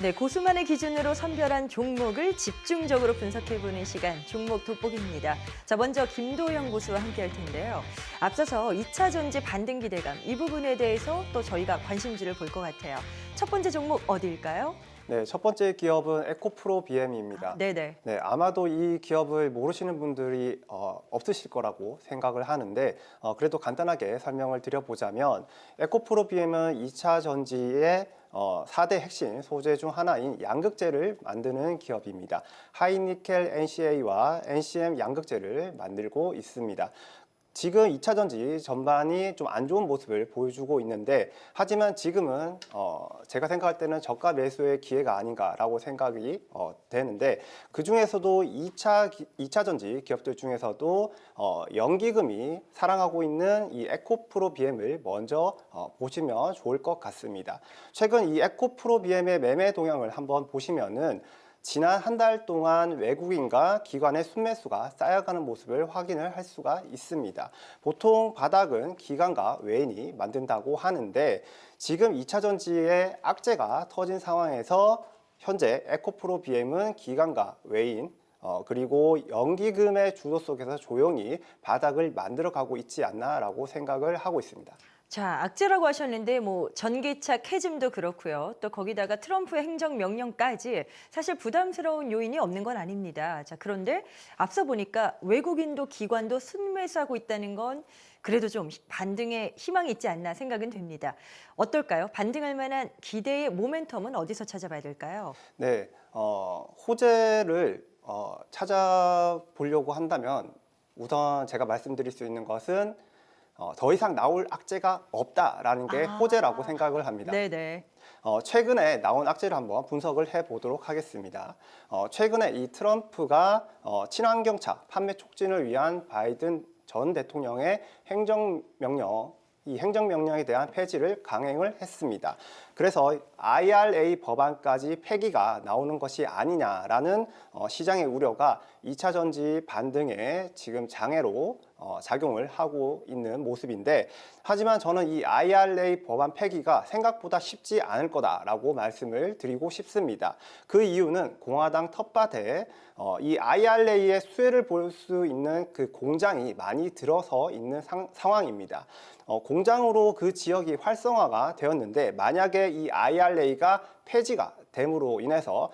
네, 고수만의 기준으로 선별한 종목을 집중적으로 분석해보는 시간, 종목 돋보기입니다. 자, 먼저 김도영 고수와 함께 할 텐데요. 앞서서 2차 전지 반등 기대감, 이 부분에 대해서 또 저희가 관심주를 볼 것 같아요. 첫 번째 종목 어디일까요? 네, 첫 번째 기업은 에코프로 BM입니다. 네네. 네, 아마도 이 기업을 모르시는 분들이 없으실 거라고 생각을 하는데 그래도 간단하게 설명을 드려보자면 에코프로 BM은 2차 전지의 4대 핵심 소재 중 하나인 양극재를 만드는 기업입니다. 하이니켈 NCA와 NCM 양극재를 만들고 있습니다. 지금 2차 전지 전반이 좀 안 좋은 모습을 보여주고 있는데 하지만 지금은 제가 생각할 때는 저가 매수의 기회가 아닌가라고 생각이 되는데 그 중에서도 2차 전지 기업들 중에서도 연기금이 사랑하고 있는 이 에코프로 BM을 먼저 보시면 좋을 것 같습니다. 최근 이 에코프로 BM의 매매 동향을 한번 보시면은 지난 한 달 동안 외국인과 기관의 순매수가 쌓여가는 모습을 확인을 할 수가 있습니다. 보통 바닥은 기관과 외인이 만든다고 하는데 지금 2차 전지의 악재가 터진 상황에서 현재 에코프로 BM은 기관과 외인 그리고 연기금의 주도 속에서 조용히 바닥을 만들어가고 있지 않나라고 생각을 하고 있습니다. 자, 악재라고 하셨는데 뭐 전기차 캐즘도 그렇고요. 또 거기다가 트럼프의 행정명령까지 사실 부담스러운 요인이 없는 건 아닙니다. 자, 그런데 앞서 보니까 외국인도 기관도 순매수하고 있다는 건 그래도 좀 반등에 희망이 있지 않나 생각은 됩니다. 어떨까요? 반등할 만한 기대의 모멘텀은 어디서 찾아봐야 될까요? 네, 호재를 찾아보려고 한다면 우선 제가 말씀드릴 수 있는 것은 더 이상 나올 악재가 없다라는 게 호재라고 생각을 합니다. 네네. 최근에 나온 악재를 한번 분석을 해보도록 하겠습니다. 최근에 이 트럼프가 친환경차 판매 촉진을 위한 바이든 전 대통령의 이 행정명령에 대한 폐지를 강행을 했습니다. 그래서 IRA 법안까지 폐기가 나오는 것이 아니냐라는 시장의 우려가 2차 전지 반등에 지금 장애로 작용을 하고 있는 모습인데 하지만 저는 이 IRA 법안 폐기가 생각보다 쉽지 않을 거다라고 말씀을 드리고 싶습니다. 그 이유는 공화당 텃밭에 이 IRA의 수혜를 볼 수 있는 그 공장이 많이 들어서 있는 상황입니다. 공장으로 그 지역이 활성화가 되었는데 만약에 이 IRA가 폐지가 됨으로 인해서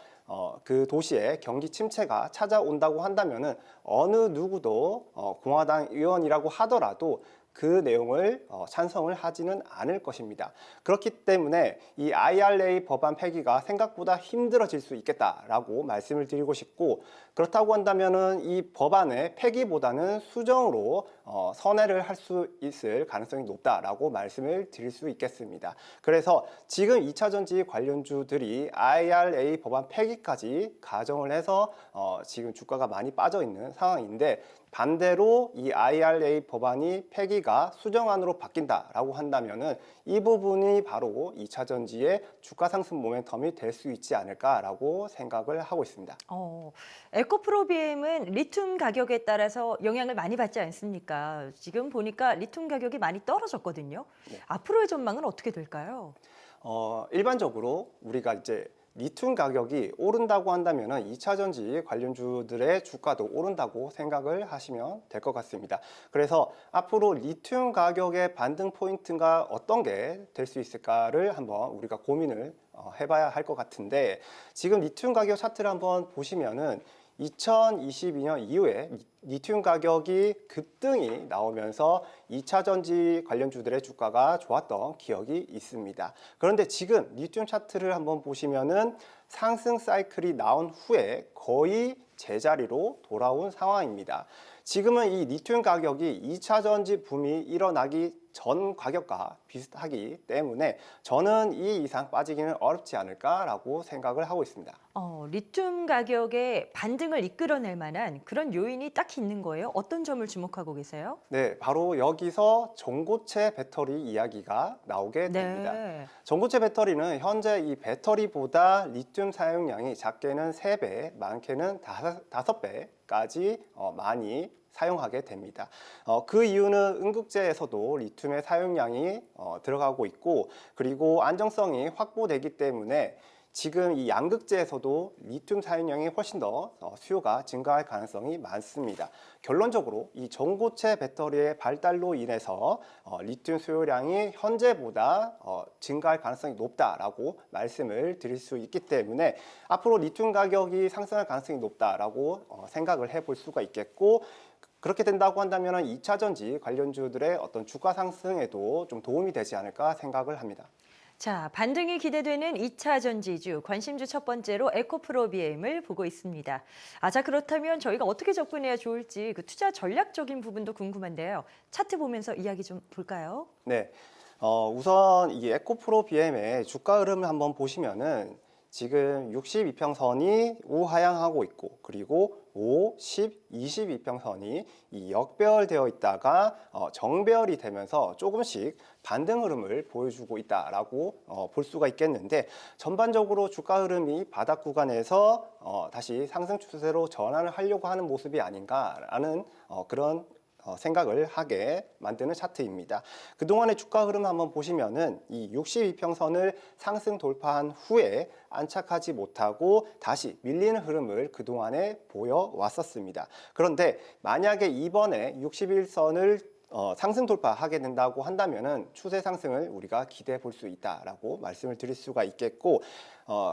그 도시에 경기 침체가 찾아온다고 한다면은 어느 누구도 공화당 의원이라고 하더라도 그 내용을 찬성을 하지는 않을 것입니다. 그렇기 때문에 이 IRA 법안 폐기가 생각보다 힘들어질 수 있겠다라고 말씀을 드리고 싶고 그렇다고 한다면은 이 법안의 폐기보다는 수정으로 선회를 할 수 있을 가능성이 높다라고 말씀을 드릴 수 있겠습니다. 그래서 지금 2차 전지 관련주들이 IRA 법안 폐기까지 가정을 해서 지금 주가가 많이 빠져 있는 상황인데 반대로 이 IRA 법안이 폐기가 수정안으로 바뀐다라고 한다면은 이 부분이 바로 2차 전지의 주가 상승 모멘텀이 될 수 있지 않을까라고 생각을 하고 있습니다. 에코프로 BM은 리튬 가격에 따라서 영향을 많이 받지 않습니까? 지금 보니까 리튬 가격이 많이 떨어졌거든요. 네. 앞으로의 전망은 어떻게 될까요? 일반적으로 우리가 이제 리튬 가격이 오른다고 한다면 2차 전지 관련주들의 주가도 오른다고 생각을 하시면 될 것 같습니다. 그래서 앞으로 리튬 가격의 반등 포인트가 어떤 게 될 수 있을까를 한번 우리가 고민을 해봐야 할 것 같은데 지금 리튬 가격 차트를 한번 보시면은 2022년 이후에 리튬 가격이 급등이 나오면서 2차 전지 관련주들의 주가가 좋았던 기억이 있습니다. 그런데 지금 리튬 차트를 한번 보시면은 상승 사이클이 나온 후에 거의 제자리로 돌아온 상황입니다. 지금은 이 리튬 가격이 2차 전지 붐이 일어나기 전 가격과 비슷하기 때문에 저는 이 이상 빠지기는 어렵지 않을까라고 생각을 하고 있습니다. 리튬 가격의 반등을 이끌어낼 만한 그런 요인이 딱히 있는 거예요? 어떤 점을 주목하고 계세요? 네, 바로 여기서 전고체 배터리 이야기가 나오게 됩니다. 네. 전고체 배터리는 현재 이 배터리보다 리튬 사용량이 작게는 3배, 많게는 5배까지 많이 사용하게 됩니다. 그 이유는 응급제에서도 리튬의 사용량이 들어가고 있고 그리고 안정성이 확보되기 때문에 지금 이 양극재에서도 리튬 사용량이 훨씬 더 수요가 증가할 가능성이 많습니다. 결론적으로 이 전고체 배터리의 발달로 인해서 리튬 수요량이 현재보다 증가할 가능성이 높다라고 말씀을 드릴 수 있기 때문에 앞으로 리튬 가격이 상승할 가능성이 높다라고 생각을 해볼 수가 있겠고, 그렇게 된다고 한다면 2차 전지 관련주들의 어떤 주가 상승에도 좀 도움이 되지 않을까 생각을 합니다. 자, 반등이 기대되는 2차 전지주, 관심주 첫 번째로 에코프로비엠을 보고 있습니다. 자, 그렇다면 저희가 어떻게 접근해야 좋을지 그 투자 전략적인 부분도 궁금한데요. 차트 보면서 이야기 좀 볼까요? 네, 우선 이 에코프로 BM의 주가 흐름을 한번 보시면은 지금 62평선이 우하향하고 있고, 그리고 5, 10, 22평선이 이 역배열되어 있다가 정배열이 되면서 조금씩 반등 흐름을 보여주고 있다라고 볼 수가 있겠는데, 전반적으로 주가 흐름이 바닥 구간에서 다시 상승 추세로 전환을 하려고 하는 모습이 아닌가라는 그런 생각을 하게 만드는 차트입니다. 그동안의 주가 흐름 한번 보시면은 이 62평선을 상승 돌파한 후에 안착하지 못하고 다시 밀리는 흐름을 그동안에 보여왔었습니다. 그런데 만약에 이번에 61선을 상승 돌파하게 된다고 한다면은 추세 상승을 우리가 기대해 볼 수 있다라고 말씀을 드릴 수가 있겠고,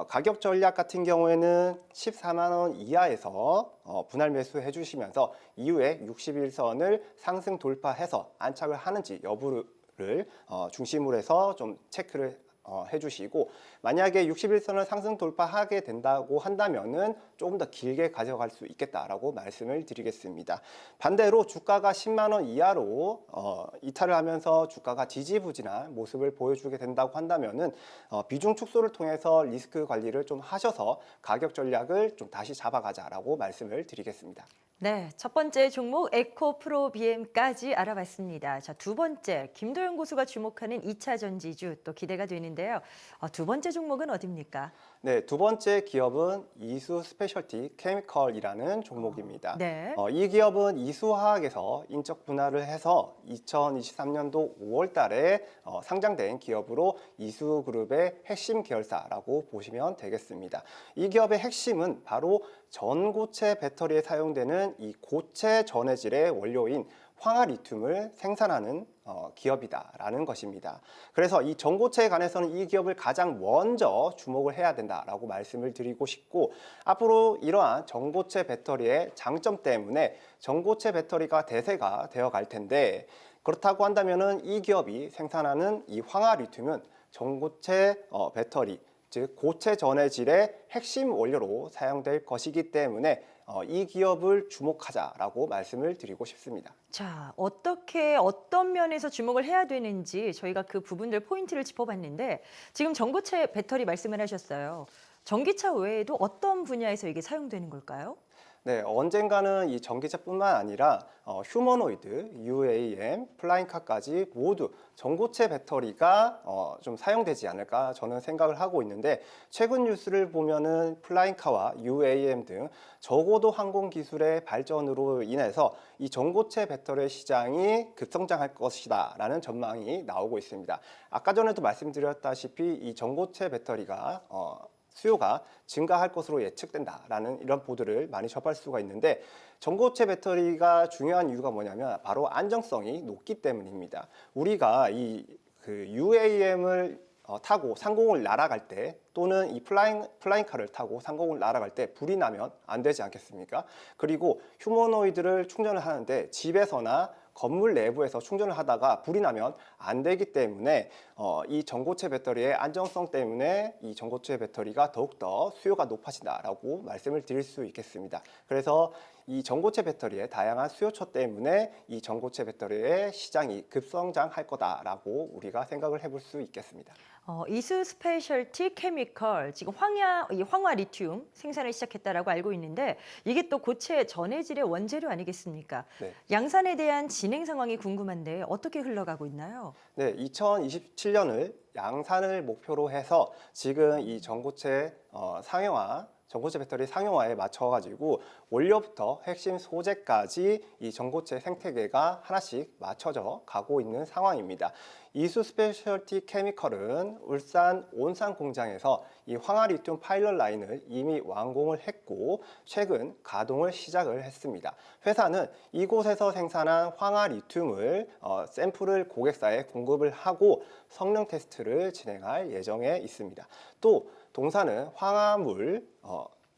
가격 전략 같은 경우에는 14만 원 이하에서 분할 매수해 주시면서 이후에 61선을 상승 돌파해서 안착을 하는지 여부를 중심으로 해서 좀 체크를 해주시고, 만약에 61선을 상승 돌파하게 된다고 한다면은 조금 더 길게 가져갈 수 있겠다라고 말씀을 드리겠습니다. 반대로 주가가 10만 원 이하로 이탈을 하면서 주가가 지지부진한 모습을 보여주게 된다고 한다면은 비중 축소를 통해서 리스크 관리를 좀 하셔서 가격 전략을 좀 다시 잡아가자라고 말씀을 드리겠습니다. 네, 첫 번째 종목 에코프로비엠까지 알아봤습니다. 자, 두 번째 김도영 고수가 주목하는 2차 전지주 또 기대가 되는데요. 두 번째 종목은 어디입니까? 네, 두 번째 기업은 이수 스페셜티 케미컬이라는 종목입니다. 네. 이 기업은 이수화학에서 인적 분할을 해서 2023년도 5월 달에 상장된 기업으로 이수그룹의 핵심 계열사라고 보시면 되겠습니다. 이 기업의 핵심은 바로 전고체 배터리에 사용되는 이 고체 전해질의 원료인 황화리튬을 생산하는 기업이다라는 것입니다. 그래서 이 전고체에 관해서는 이 기업을 가장 먼저 주목을 해야 된다라고 말씀을 드리고 싶고, 앞으로 이러한 전고체 배터리의 장점 때문에 전고체 배터리가 대세가 되어 갈 텐데, 그렇다고 한다면은 이 기업이 생산하는 이 황화리튬은 전고체 배터리, 즉 고체 전해질의 핵심 원료로 사용될 것이기 때문에 이 기업을 주목하자라고 말씀을 드리고 싶습니다. 자, 어떻게 어떤 면에서 주목을 해야 되는지 저희가 그 부분들 포인트를 짚어봤는데 지금 전고체 배터리 말씀을 하셨어요. 전기차 외에도 어떤 분야에서 이게 사용되는 걸까요? 네, 언젠가는 이 전기차뿐만 아니라 휴머노이드, UAM, 플라잉카까지 모두 전고체 배터리가 좀 사용되지 않을까 저는 생각을 하고 있는데, 최근 뉴스를 보면은 플라잉카와 UAM 등 저고도 항공 기술의 발전으로 인해서 이 전고체 배터리 시장이 급성장할 것이다 라는 전망이 나오고 있습니다. 아까 전에도 말씀드렸다시피 이 전고체 배터리가 수요가 증가할 것으로 예측된다라는 이런 보도를 많이 접할 수가 있는데, 전고체 배터리가 중요한 이유가 뭐냐면 바로 안정성이 높기 때문입니다. 우리가 UAM을 타고 상공을 날아갈 때, 또는 이 플라잉카를 타고 상공을 날아갈 때 불이 나면 안 되지 않겠습니까? 그리고 휴머노이드를 충전을 하는데 집에서나 건물 내부에서 충전을 하다가 불이 나면 안 되기 때문에 이 전고체 배터리의 안정성 때문에 이 전고체 배터리가 더욱더 수요가 높아진다라고 말씀을 드릴 수 있겠습니다. 그래서 이 전고체 배터리의 다양한 수요처 때문에 이 전고체 배터리의 시장이 급성장할 거다라고 우리가 생각을 해볼 수 있겠습니다. 이수 스페셜티 케미컬, 지금 황화 리튬 생산을 시작했다라고 알고 있는데 이게 또 고체 전해질의 원재료 아니겠습니까? 네. 양산에 대한 진행 상황이 궁금한데 어떻게 흘러가고 있나요? 네, 2027년을 양산을 목표로 해서 지금 이 전고체 전고체 배터리 상용화에 맞춰가지고 원료부터 핵심 소재까지 이 전고체 생태계가 하나씩 맞춰져 가고 있는 상황입니다. 이수 스페셜티 케미컬은 울산 온산 공장에서 이 황화 리튬 파일럿 라인을 이미 완공을 했고 최근 가동을 시작을 했습니다. 회사는 이곳에서 생산한 황화 리튬을 샘플을 고객사에 공급을 하고 성능 테스트를 진행할 예정에 있습니다. 또 동사는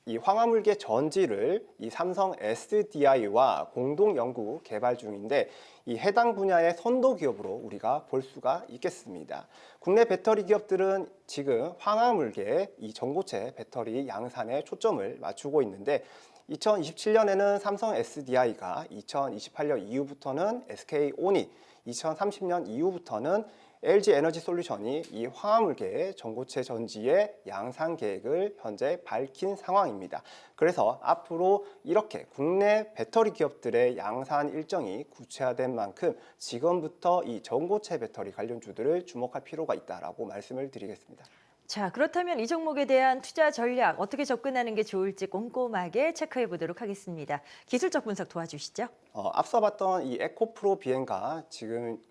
이 황화물계 전지를 이 삼성 SDI와 공동 연구 개발 중인데 이 해당 분야의 선도 기업으로 우리가 볼 수가 있겠습니다. 국내 배터리 기업들은 지금 황화물계 이 전고체 배터리 양산에 초점을 맞추고 있는데 2027년에는 삼성 SDI가 2028년 이후부터는 SK온이 2030년 이후부터는 LG 에너지 솔루션이 이 화학물계 전고체 전지의 양산 계획을 현재 밝힌 상황입니다. 그래서 앞으로 이렇게 국내 배터리 기업들의 양산 일정이 구체화된 만큼 지금부터 이 전고체 배터리 관련주들을 주목할 필요가 있다라고 말씀을 드리겠습니다. 자, 그렇다면 이 종목에 대한 투자 전략 어떻게 접근하는 게 좋을지 꼼꼼하게 체크해 보도록 하겠습니다. 기술적 분석 도와주시죠. 앞서 봤던 이 에코프로 비행과 지금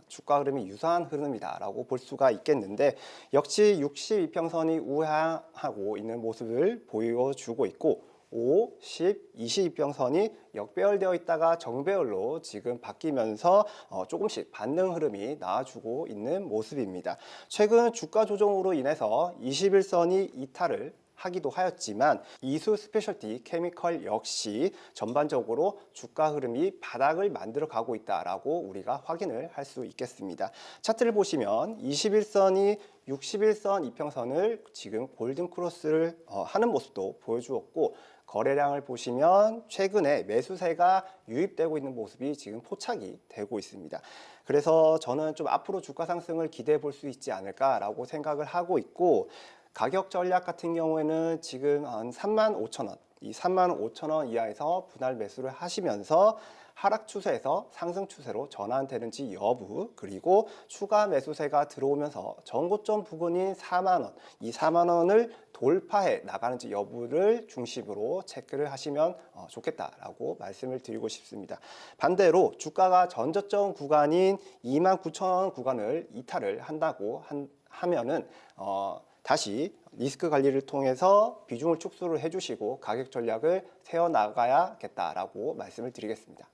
주가 흐름이 유사한 흐름이다라고 볼 수가 있겠는데 역시 62평선이 우하하고 있는 모습을 보여주고 있고 5, 10, 22평선이 역배열되어 있다가 정배열로 지금 바뀌면서 조금씩 반등 흐름이 나와주고 있는 모습입니다. 최근 주가 조정으로 인해서 21선이 이탈을 하기도 하였지만 이수 스페셜티 케미컬 역시 전반적으로 주가 흐름이 바닥을 만들어 가고 있다라고 우리가 확인을 할 수 있겠습니다. 차트를 보시면 21선이 61선 이평선을 지금 골든 크로스를 하는 모습도 보여주었고 거래량을 보시면 최근에 매수세가 유입되고 있는 모습이 지금 포착이 되고 있습니다. 그래서 저는 좀 앞으로 주가 상승을 기대해 볼 수 있지 않을까라고 생각을 하고 있고 가격 전략 같은 경우에는 지금 한 35,000원, 이 35,000원 이하에서 분할 매수를 하시면서 하락 추세에서 상승 추세로 전환되는지 여부, 그리고 추가 매수세가 들어오면서 전고점 부근인 4만 원, 이 4만 원을 돌파해 나가는지 여부를 중심으로 체크를 하시면 좋겠다라고 말씀을 드리고 싶습니다. 반대로 주가가 전저점 구간인 29,000원 구간을 이탈을 한다고 하면은 다시 리스크 관리를 통해서 비중을 축소를 해주시고 가격 전략을 세워나가야겠다라고 말씀을 드리겠습니다.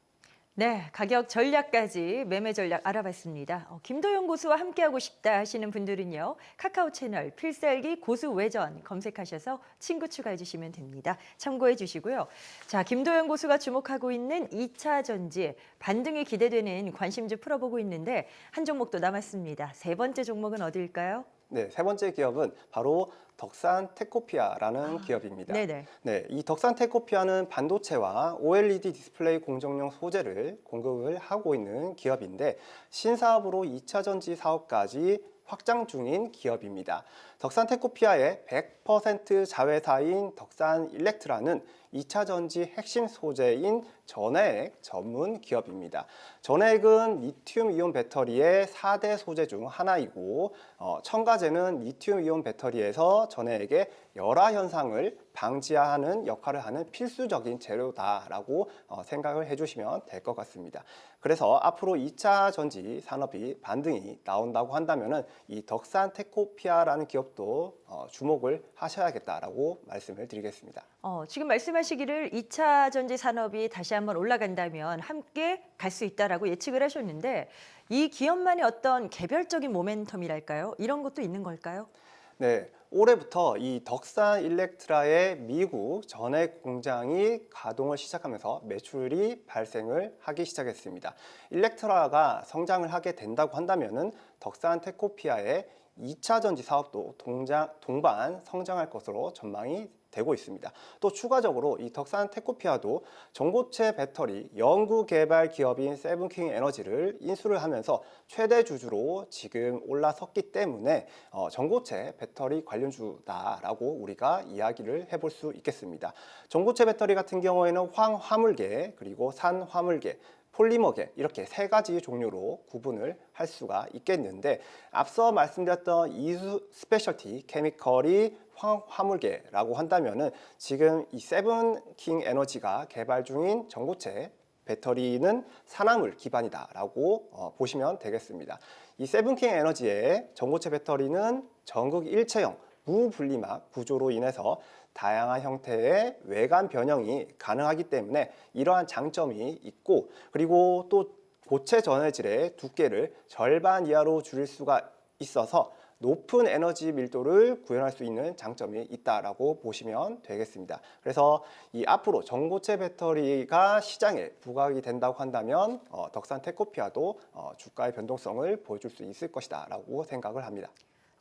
네, 가격 전략까지 매매 전략 알아봤습니다. 김도영 고수와 함께하고 싶다 하시는 분들은요. 카카오 채널 필살기 고수 외전 검색하셔서 친구 추가해 주시면 됩니다. 참고해 주시고요. 자, 김도영 고수가 주목하고 있는 2차 전지 반등이 기대되는 관심주 풀어보고 있는데 한 종목 도 남았습니다. 세 번째 종목은 어디일까요? 네, 세 번째 기업은 바로 덕산 테코피아라는 기업입니다. 네네. 네, 이 덕산 테코피아는 반도체와 OLED 디스플레이 공정용 소재를 공급을 하고 있는 기업인데 신사업으로 2차 전지 사업까지 확장 중인 기업입니다. 덕산 테코피아의 100% 자회사인 덕산 일렉트라는 2차 전지 핵심 소재인 전해액 전문 기업입니다. 전해액은 리튬 이온 배터리의 4대 소재 중 하나이고 첨가제는 리튬 이온 배터리에서 전해액의 열화 현상을 방지하는 역할을 하는 필수적인 재료다라고 생각을 해주시면 될 것 같습니다. 그래서 앞으로 2차 전지 산업이 반등이 나온다고 한다면은 이 덕산 테코피아라는 기업도 주목을 하셔야겠다라고 말씀을 드리겠습니다. 지금 말씀하시기를 2차 전지 산업이 다시 한번 올라간다면 함께 갈 수 있다라고 예측을 하셨는데 이 기업만의 어떤 개별적인 모멘텀이랄까요? 이런 것도 있는 걸까요? 네, 올해부터 이 덕산 일렉트라의 미국 전해액 공장이 가동을 시작하면서 매출이 발생을 하기 시작했습니다. 일렉트라가 성장을 하게 된다고 한다면은 덕산 테코피아의 2차 전지 사업도 동반 성장할 것으로 전망이 되고 있습니다. 또 추가적으로 이 덕산 테코피아도 전고체 배터리 연구 개발 기업인 세븐킹 에너지를 인수를 하면서 최대 주주로 지금 올라섰기 때문에 전고체 배터리 관련주다라고 우리가 이야기를 해볼 수 있겠습니다. 전고체 배터리 같은 경우에는 황화물계 그리고 산화물계 폴리머계 이렇게 세 가지 종류로 구분을 할 수가 있겠는데 앞서 말씀드렸던 이수 스페셜티 케미컬이 황화물계라고 한다면은 지금 이 세븐킹 에너지가 개발 중인 전고체 배터리는 산화물 기반이다라고 보시면 되겠습니다. 이 세븐킹 에너지의 전고체 배터리는 전극 일체형 무분리막 구조로 인해서 다양한 형태의 외관 변형이 가능하기 때문에 이러한 장점이 있고, 그리고 또 고체 전해질의 두께를 절반 이하로 줄일 수가 있어서 높은 에너지 밀도를 구현할 수 있는 장점이 있다라고 보시면 되겠습니다. 그래서 이 앞으로 전고체 배터리가 시장에 부각이 된다고 한다면 덕산 테코피아도 주가의 변동성을 보여줄 수 있을 것이다라고 생각을 합니다.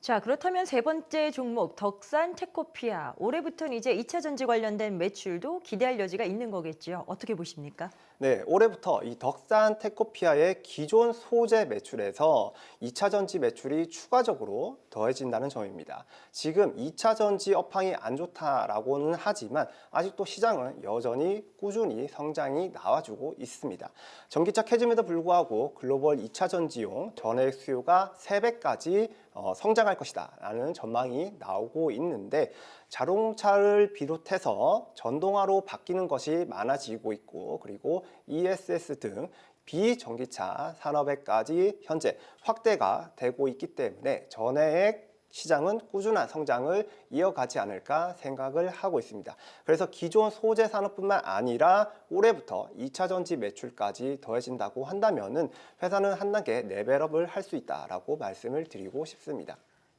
자, 그렇다면 세 번째 종목 덕산 테코피아. 올해부터는 이제 2차 전지 관련된 매출도 기대할 여지가 있는 거겠죠. 어떻게 보십니까? 네, 올해부터 이 덕산 테코피아의 기존 소재 매출에서 2차 전지 매출이 추가적으로 더해진다는 점입니다. 지금 2차 전지 업황이 안 좋다라고는 하지만 아직도 시장은 여전히 꾸준히 성장이 나와주고 있습니다. 전기차 캐즘에도 불구하고 글로벌 2차 전지용 전해액 수요가 3배까지 성장할 것이다 라는 전망이 나오고 있는데, 자동차를 비롯해서 전동화로 바뀌는 것이 많아지고 있고, 그리고 ESS 등 비전기차 산업에까지 현재 확대가 되고 있기 때문에 전해액 시장은 꾸준한 성장을 이어가지 않을까 생각을 하고 있습니다. 그래서 기존 소재 산업뿐만 아니라 올해부터 2차 전지 매출까지 더해진다고 한다면은 회사는 한 단계 레벨업을 할 수 있다라고 말씀을 드리고 싶습니다.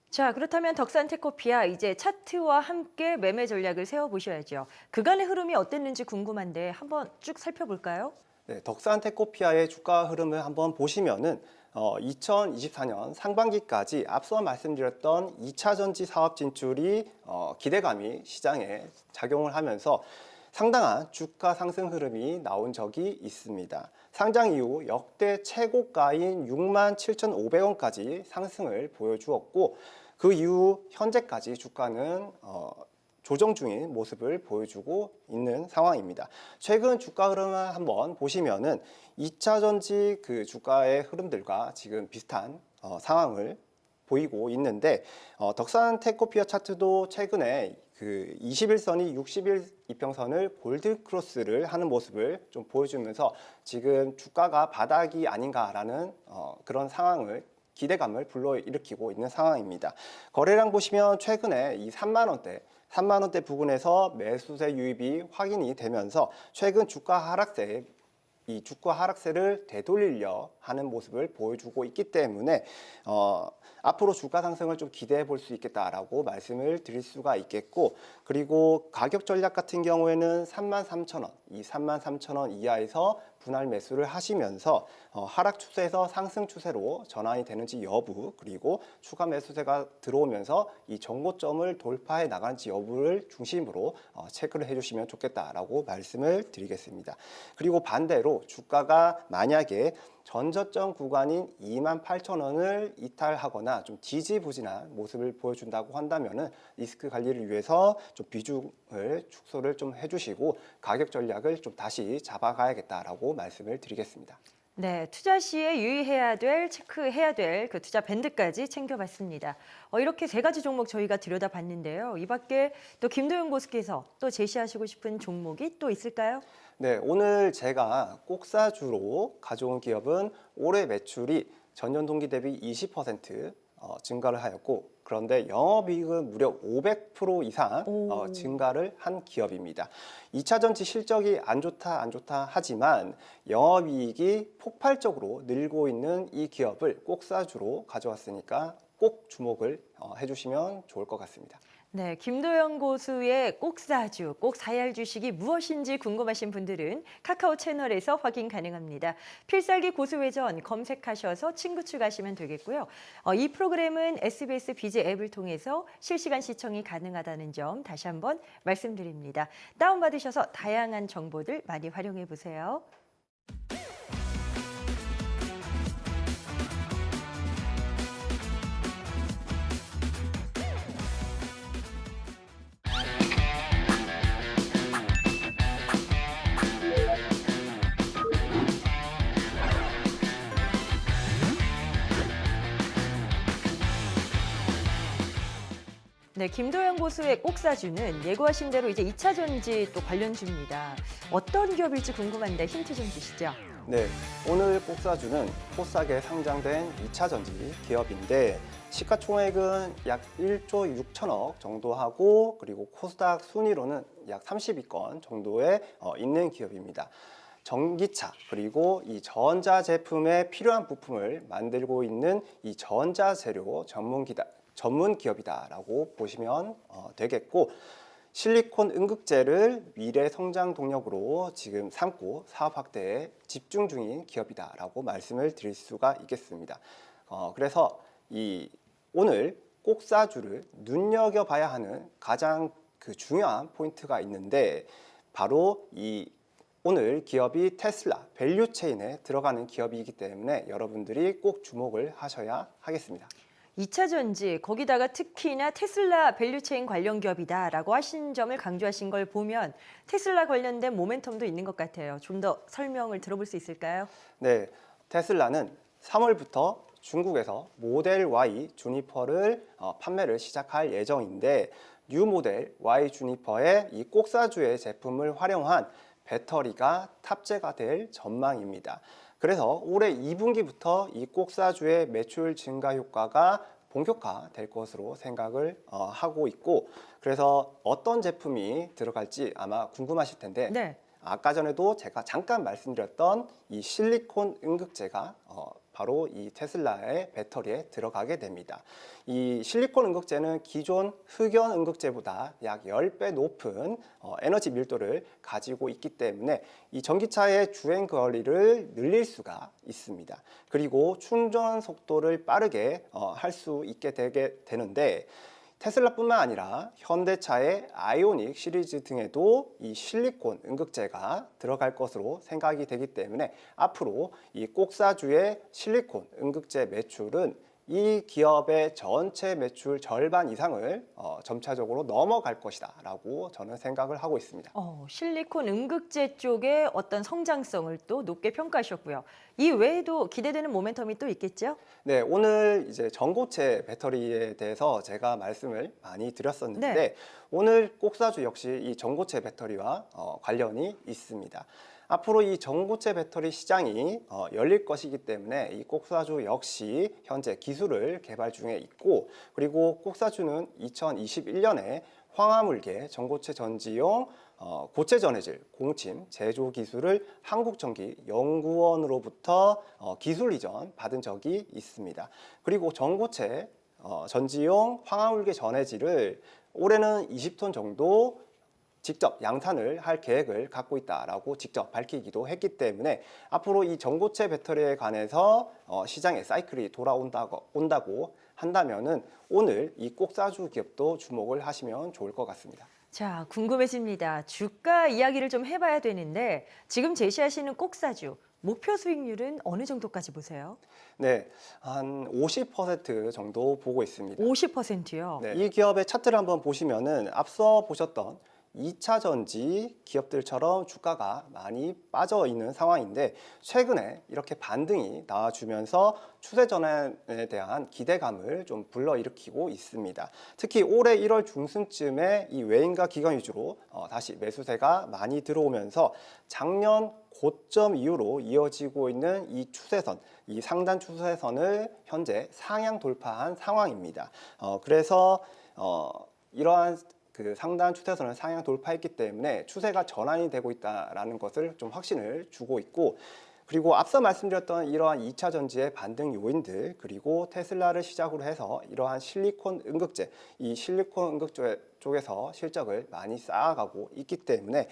자, 그렇다면 덕산 테코피아 이제 차트와 함께 매매 전략을 세워보셔야죠. 그간의 흐름이 어땠는지 궁금한데 한번 쭉 살펴볼까요? 네, 덕산 테코피아의 주가 흐름을 한번 보시면은 2024년 상반기까지 앞서 말씀드렸던 2차 전지 사업 진출이 기대감이 시장에 작용을 하면서 상당한 주가 상승 흐름이 나온 적이 있습니다. 상장 이후 역대 최고가인 67,500원까지 상승을 보여주었고, 그 이후 현재까지 주가는 조정 중인 모습을 보여주고 있는 상황입니다. 최근 주가 흐름을 한번 보시면은 2차 전지 그 주가의 흐름들과 지금 비슷한 상황을 보이고 있는데, 덕산 테코피아 차트도 최근에 그 21선이 60일 이평선을 볼드 크로스를 하는 모습을 좀 보여주면서 지금 주가가 바닥이 아닌가라는 그런 상황을, 기대감을 불러일으키고 있는 상황입니다. 거래량 보시면 최근에 이 3만 원대 부근에서 매수세 유입이 확인이 되면서 최근 주가 하락세를 되돌리려 하는 모습을 보여주고 있기 때문에 앞으로 주가 상승을 좀 기대해 볼 수 있겠다라고 말씀을 드릴 수가 있겠고, 그리고 가격 전략 같은 경우에는 33,000원, 이 33,000원 이하에서 분할 매수를 하시면서 하락 추세에서 상승 추세로 전환이 되는지 여부, 그리고 추가 매수세가 들어오면서 이 정고점을 돌파해 나가는지 여부를 중심으로 체크를 해주시면 좋겠다라고 말씀을 드리겠습니다. 그리고 반대로 주가가 만약에 전저점 구간인 28,000원을 이탈하거나 좀 지지부진한 모습을 보여준다고 한다면은 리스크 관리를 위해서 좀 비중을 축소를 좀 해주시고 가격 전략을 좀 다시 잡아가야겠다라고 말씀을 드리겠습니다. 네, 투자 시에 유의해야 될, 체크해야 될 그 투자 밴드까지 챙겨봤습니다. 이렇게 세 가지 종목 저희가 들여다봤는데요. 이 밖에 또 김도영 고수께서 또 제시하시고 싶은 종목이 또 있을까요? 네, 오늘 제가 꼭사주로 가져온 기업은 올해 매출이 전년 동기 대비 20% 증가를 하였고, 그런데 영업이익은 무려 500% 이상 증가를 한 기업입니다. 2차 전지 실적이 안 좋다 하지만 영업이익이 폭발적으로 늘고 있는 이 기업을 꼭사주로 가져왔으니까 꼭 주목을 해주시면 좋을 것 같습니다. 네, 김도영 고수의 꼭사주, 꼭 사야 할 주식이 무엇인지 궁금하신 분들은 카카오 채널에서 확인 가능합니다. 필살기 고수회전 검색하셔서 친구 추가하시면 되겠고요. 이 프로그램은 SBS 비즈 앱을 통해서 실시간 시청이 가능하다는 점 다시 한번 말씀드립니다. 다운받으셔서 다양한 정보들 많이 활용해 보세요. 네, 김도영 고수의 꼭사주는 예고하신 대로 이제 2차 전지 또 관련주입니다. 어떤 기업일지 궁금한데 힌트 좀 주시죠. 네, 오늘 꼭사주는 코스닥에 상장된 2차 전지 기업인데 시가총액은 약 1조 6천억 정도 하고 그리고 코스닥 순위로는 약 30위권 정도에 있는 기업입니다. 전기차 그리고 이 전자 제품에 필요한 부품을 만들고 있는 이 전자재료 전문 기업이다라고 보시면 되겠고 실리콘 응급제를 미래 성장 동력으로 지금 삼고 사업 확대에 집중 중인 기업이다라고 말씀을 드릴 수가 있겠습니다. 그래서 오늘 꼭사주를 눈여겨봐야 하는 가장 중요한 포인트가 있는데 바로 오늘 기업이 테슬라 밸류체인에 들어가는 기업이기 때문에 여러분들이 꼭 주목을 하셔야 하겠습니다. 2차 전지, 거기다가 특히나 테슬라 밸류체인 관련 기업이다라고 하신 점을 강조하신 걸 보면 테슬라 관련된 모멘텀도 있는 것 같아요. 좀 더 설명을 들어볼 수 있을까요? 네, 테슬라는 3월부터 중국에서 모델 Y 주니퍼를 판매를 시작할 예정인데 뉴 모델 Y 주니퍼에 이 꼭사주의 제품을 활용한 배터리가 탑재가 될 전망입니다. 그래서 올해 2분기부터 이 꼭사주의 매출 증가 효과가 본격화될 것으로 생각을 하고 있고 그래서 어떤 제품이 들어갈지 아마 궁금하실 텐데 네. 아까 전에도 제가 잠깐 말씀드렸던 이 실리콘 응급제가 바로 이 테슬라의 배터리에 들어가게 됩니다. 이 실리콘 응급제는 기존 흑연 응급제보다 약 10배 높은 에너지 밀도를 가지고 있기 때문에 이 전기차의 주행 거리를 늘릴 수가 있습니다. 그리고 충전 속도를 빠르게 할 수 있게 되는데 테슬라뿐만 아니라 현대차의 아이오닉 시리즈 등에도 이 실리콘 응급제가 들어갈 것으로 생각이 되기 때문에 앞으로 이 꼭사주의 실리콘 응급제 매출은 이 기업의 전체 매출 절반 이상을 점차적으로 넘어갈 것이다 라고 저는 생각을 하고 있습니다. 실리콘 응급제 쪽의 어떤 성장성을 또 높게 평가하셨고요. 이 외에도 기대되는 모멘텀이 또 있겠죠? 네, 오늘 이제 전고체 배터리에 대해서 제가 말씀을 많이 드렸었는데 네. 오늘 꼭사주 역시 이 전고체 배터리와 관련이 있습니다. 앞으로 이 전고체 배터리 시장이 열릴 것이기 때문에 이 꼭사주 역시 현재 기술을 개발 중에 있고 그리고 꼭사주는 2021년에 황화물계 전고체 전지용 고체 전해질 공침 제조 기술을 한국전기연구원으로부터 기술 이전 받은 적이 있습니다. 그리고 전고체 전지용 황화물계 전해질을 올해는 20톤 정도 직접 양산을 할 계획을 갖고 있다라고 직접 밝히기도 했기 때문에 앞으로 이 전고체 배터리에 관해서 시장의 사이클이 온다고 한다면은 오늘 이 꼭사주 기업도 주목을 하시면 좋을 것 같습니다. 자, 궁금해집니다. 주가 이야기를 좀 해봐야 되는데 지금 제시하시는 꼭사주 목표 수익률은 어느 정도까지 보세요? 네, 한 50% 정도 보고 있습니다. 50%요? 네, 이 기업의 차트를 한번 보시면은 앞서 보셨던 2차 전지 기업들처럼 주가가 많이 빠져 있는 상황인데 최근에 이렇게 반등이 나와주면서 추세 전환에 대한 기대감을 좀 불러일으키고 있습니다. 특히 올해 1월 중순쯤에 이 외인과 기관 위주로 다시 매수세가 많이 들어오면서 작년 고점 이후로 이어지고 있는 이 추세선, 이 상단 추세선을 현재 상향 돌파한 상황입니다. 그래서 이러한 상단 추세선을 상향 돌파했기 때문에 추세가 전환이 되고 있다는 것을 좀 확신을 주고 있고 그리고 앞서 말씀드렸던 이러한 2차 전지의 반등 요인들 그리고 테슬라를 시작으로 해서 이러한 실리콘 응급제, 이 실리콘 응급제 쪽에서 실적을 많이 쌓아가고 있기 때문에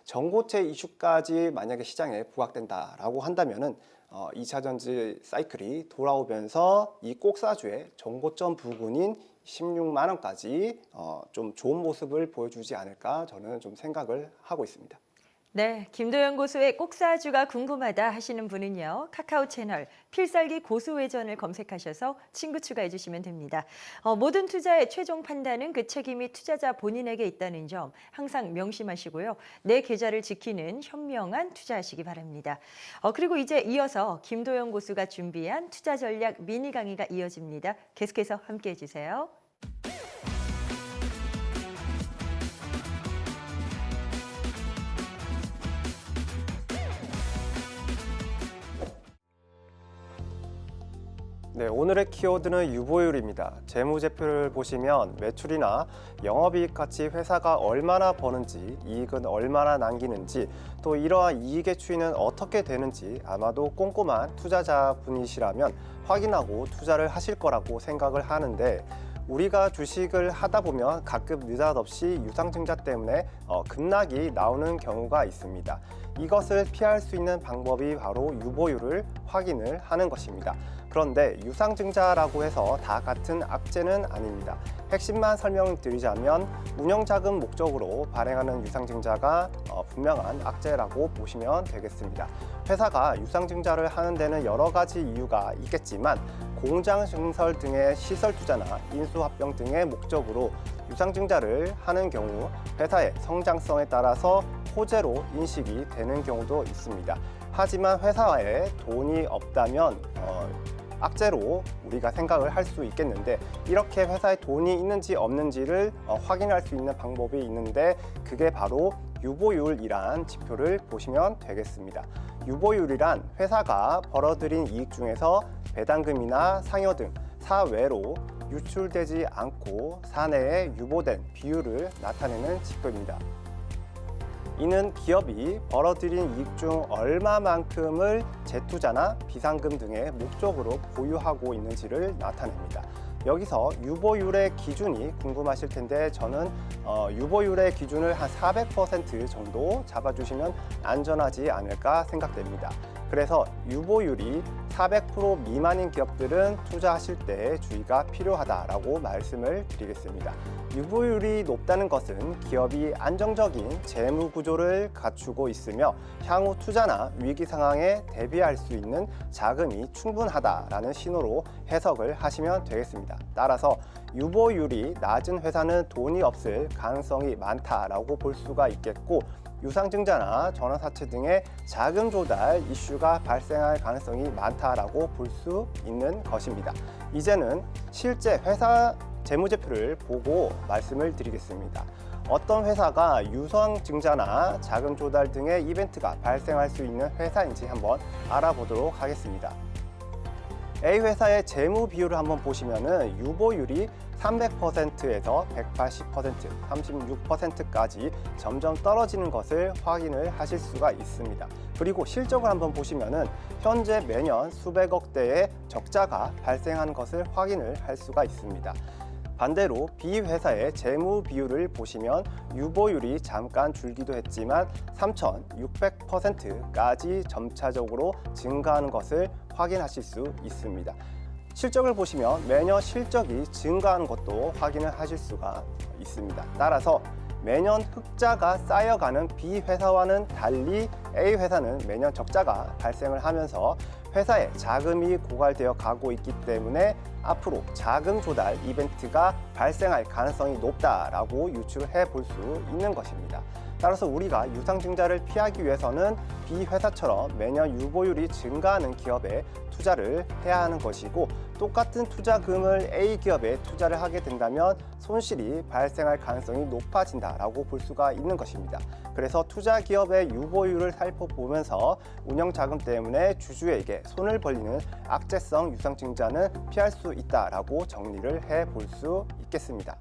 전고체 이슈까지 만약에 시장에 부각된다라고 한다면은 2차 전지 사이클이 돌아오면서 이 꼭사주의 전고점 부근인 16만 원까지 좀 좋은 모습을 보여주지 않을까 저는 좀 생각을 하고 있습니다. 네, 김도영 고수의 꼭사주가 궁금하다 하시는 분은요. 카카오 채널 필살기 고수회전을 검색하셔서 친구 추가해 주시면 됩니다. 모든 투자의 최종 판단은 그 책임이 투자자 본인에게 있다는 점 항상 명심하시고요. 내 계좌를 지키는 현명한 투자하시기 바랍니다. 그리고 이제 이어서 김도영 고수가 준비한 투자 전략 미니 강의가 이어집니다. 계속해서 함께해 주세요. 네, 오늘의 키워드는 유보율입니다. 재무제표를 보시면 매출이나 영업이익 같이 회사가 얼마나 버는지, 이익은 얼마나 남기는지, 또 이러한 이익의 추이는 어떻게 되는지 아마도 꼼꼼한 투자자분이시라면 확인하고 투자를 하실 거라고 생각을 하는데, 우리가 주식을 하다 보면 가끔 느닷없이 유상증자 때문에 급락이 나오는 경우가 있습니다. 이것을 피할 수 있는 방법이 바로 유보율을 확인을 하는 것입니다. 그런데 유상증자라고 해서 다 같은 악재는 아닙니다. 핵심만 설명드리자면 운영자금 목적으로 발행하는 유상증자가 분명한 악재라고 보시면 되겠습니다. 회사가 유상증자를 하는 데는 여러 가지 이유가 있겠지만 공장 증설 등의 시설 투자나 인수합병 등의 목적으로 유상증자를 하는 경우 회사의 성장성에 따라서 호재로 인식이 되는 경우도 있습니다. 하지만 회사에 돈이 없다면 악재로 우리가 생각을 할 수 있겠는데, 이렇게 회사에 돈이 있는지 없는지를 확인할 수 있는 방법이 있는데, 그게 바로 유보율이란 지표를 보시면 되겠습니다. 유보율이란 회사가 벌어들인 이익 중에서 배당금이나 상여 등 사외로 유출되지 않고 사내에 유보된 비율을 나타내는 지표입니다. 이는 기업이 벌어들인 이익 중 얼마만큼을 재투자나 비상금 등의 목적으로 보유하고 있는지를 나타냅니다. 여기서 유보율의 기준이 궁금하실 텐데, 저는 유보율의 기준을 한 400% 정도 잡아주시면 안전하지 않을까 생각됩니다. 그래서 유보율이 400% 미만인 기업들은 투자하실 때 주의가 필요하다라고 말씀을 드리겠습니다. 유보율이 높다는 것은 기업이 안정적인 재무 구조를 갖추고 있으며 향후 투자나 위기 상황에 대비할 수 있는 자금이 충분하다라는 신호로 해석을 하시면 되겠습니다. 따라서 유보율이 낮은 회사는 돈이 없을 가능성이 많다라고 볼 수가 있겠고, 유상증자나 전환사채 등의 자금 조달 이슈가 발생할 가능성이 많다라고 볼 수 있는 것입니다. 이제는 실제 회사 재무제표를 보고 말씀을 드리겠습니다. 어떤 회사가 유상증자나 자금 조달 등의 이벤트가 발생할 수 있는 회사인지 한번 알아보도록 하겠습니다. A 회사의 재무 비율을 한번 보시면은 유보율이 300%에서 180%, 36%까지 점점 떨어지는 것을 확인을 하실 수가 있습니다. 그리고 실적을 한번 보시면은 현재 매년 수백억 대의 적자가 발생하는 것을 확인을 할 수가 있습니다. 반대로 B 회사의 재무 비율을 보시면 유보율이 잠깐 줄기도 했지만 3,600%까지 점차적으로 증가하는 것을 확인하실 수 있습니다. 실적을 보시면 매년 실적이 증가하는 것도 확인을 하실 수가 있습니다. 따라서 매년 흑자가 쌓여가는 B 회사와는 달리 A 회사는 매년 적자가 발생을 하면서 회사에 자금이 고갈되어 가고 있기 때문에 앞으로 자금 조달 이벤트가 발생할 가능성이 높다라고 유추해 볼 수 있는 것입니다. 따라서 우리가 유상증자를 피하기 위해서는 B 회사처럼 매년 유보율이 증가하는 기업에 투자를 해야 하는 것이고, 똑같은 투자금을 A 기업에 투자를 하게 된다면 손실이 발생할 가능성이 높아진다라고 볼 수가 있는 것입니다. 그래서 투자 기업의 유보율을 살펴보면서 운영 자금 때문에 주주에게 손을 벌리는 악재성 유상증자는 피할 수 있다라고 정리를 해 볼 수 있겠습니다.